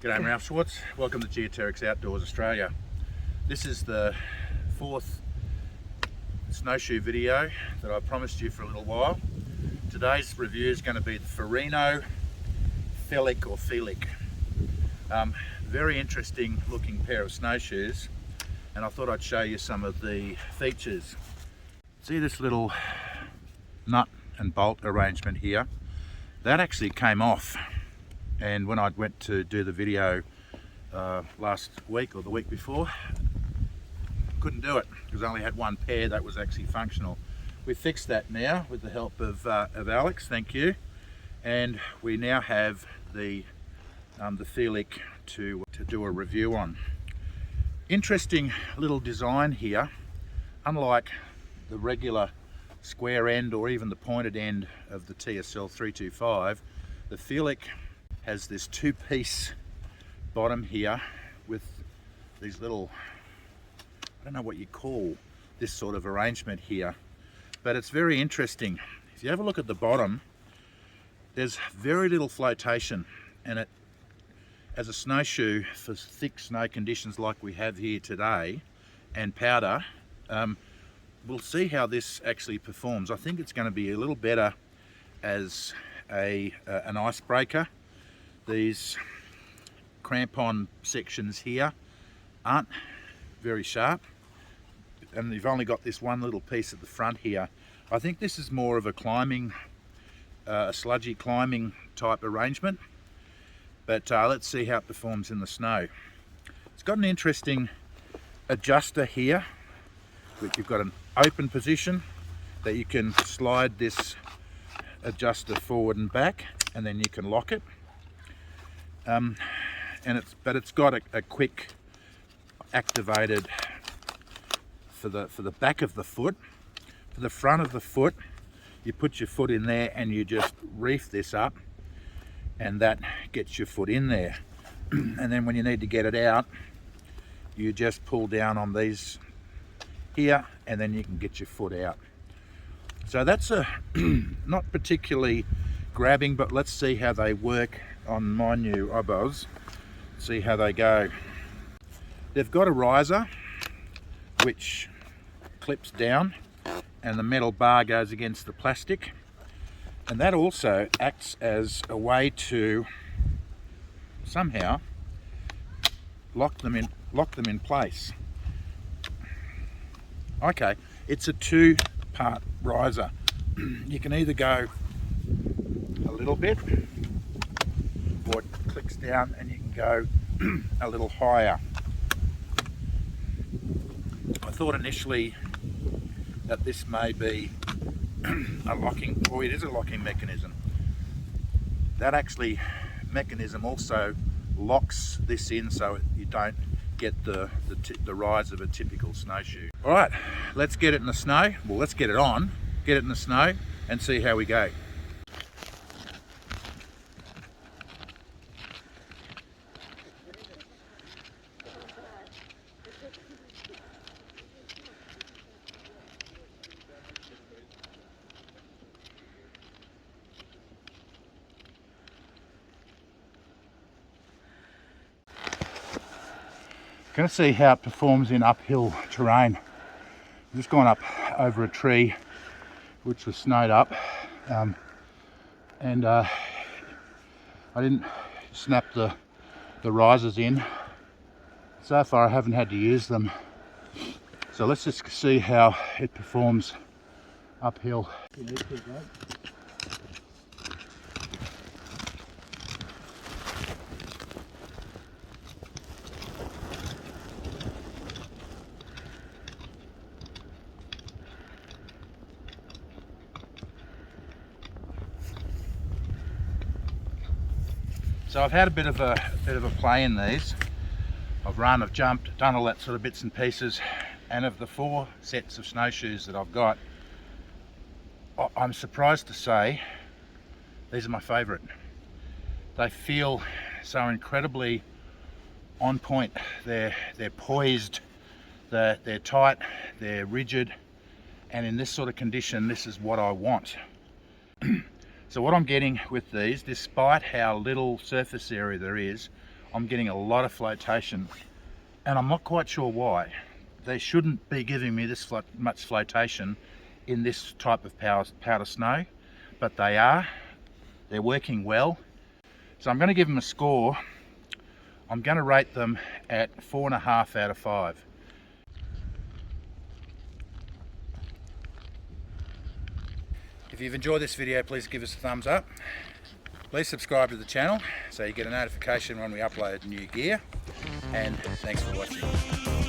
G'day, I'm Ralph Schwartz. Welcome to Geoterrics Outdoors Australia. This is the fourth snowshoe video that I promised you for a little while. Today's review is going to be the Ferrino Felik or Felik. Very interesting looking pair of snowshoes, and I thought I'd show you some of the features. See this little nut and bolt arrangement here? That actually came off, and when I went to do the video last week or the week before, couldn't do it because I only had one pair that was actually functional. We fixed that now with the help of Alex, thank you, and we now have the Felik to do a review on. Interesting little design here. Unlike the regular square end or even the pointed end of the TSL 325, the Felik has this two-piece bottom here with these little, I don't know what you call this sort of arrangement here, but it's very interesting. If you have a look at the bottom, there's very little flotation, and it, as a snowshoe for thick snow conditions like we have here today and powder, we'll see how this actually performs. I think it's going to be a little better as an icebreaker. These crampon sections here aren't very sharp, and you've only got this one little piece at the front here. I think this is more of a climbing, a sludgy climbing type arrangement, but let's see how it performs in the snow. It's got an interesting adjuster here, which you've got an open position that you can slide this adjuster forward and back, and then you can lock it. But it's got a quick activated for the back of the foot. For the front of the foot, you put your foot in there and you just reef this up, and that gets your foot in there. And then when you need to get it out, you just pull down on these here, and then you can get your foot out. So that's a not particularly grabbing, but let's see how they work on my new Obos. See how they go. They've got a riser which clips down, and the metal bar goes against the plastic, and that also acts as a way to somehow lock them in place. Okay, it's a two-part riser. You can either go a little bit, or it clicks down and you can go a little higher. I thought initially that this may be a locking, or it is a locking mechanism. That actually mechanism also locks this in so you don't get the rise of a typical snowshoe. All right, let's get it in the snow. Well, let's get it on, get it in the snow and see how we go. Going to see how it performs in uphill terrain. I've just gone up over a tree which was snowed up, and I didn't snap the risers in. So far I haven't had to use them, so let's just see how it performs uphill. So I've had a bit of a play in these. I've run, I've jumped, done all that sort of bits and pieces, and of the 4 sets of snowshoes that I've got, I'm surprised to say these are my favourite. They feel so incredibly on point. They're poised, they're tight, they're rigid, and in this sort of condition, this is what I want. So what I'm getting with these, despite how little surface area there is, I'm getting a lot of flotation, and I'm not quite sure why. They shouldn't be giving me this much flotation in this type of powder snow, but they are. They're working well. So I'm going to give them a score. I'm going to rate them at 4.5 out of 5. If you've enjoyed this video, please give us a thumbs up. Please subscribe to the channel so you get a notification when we upload new gear. And thanks for watching.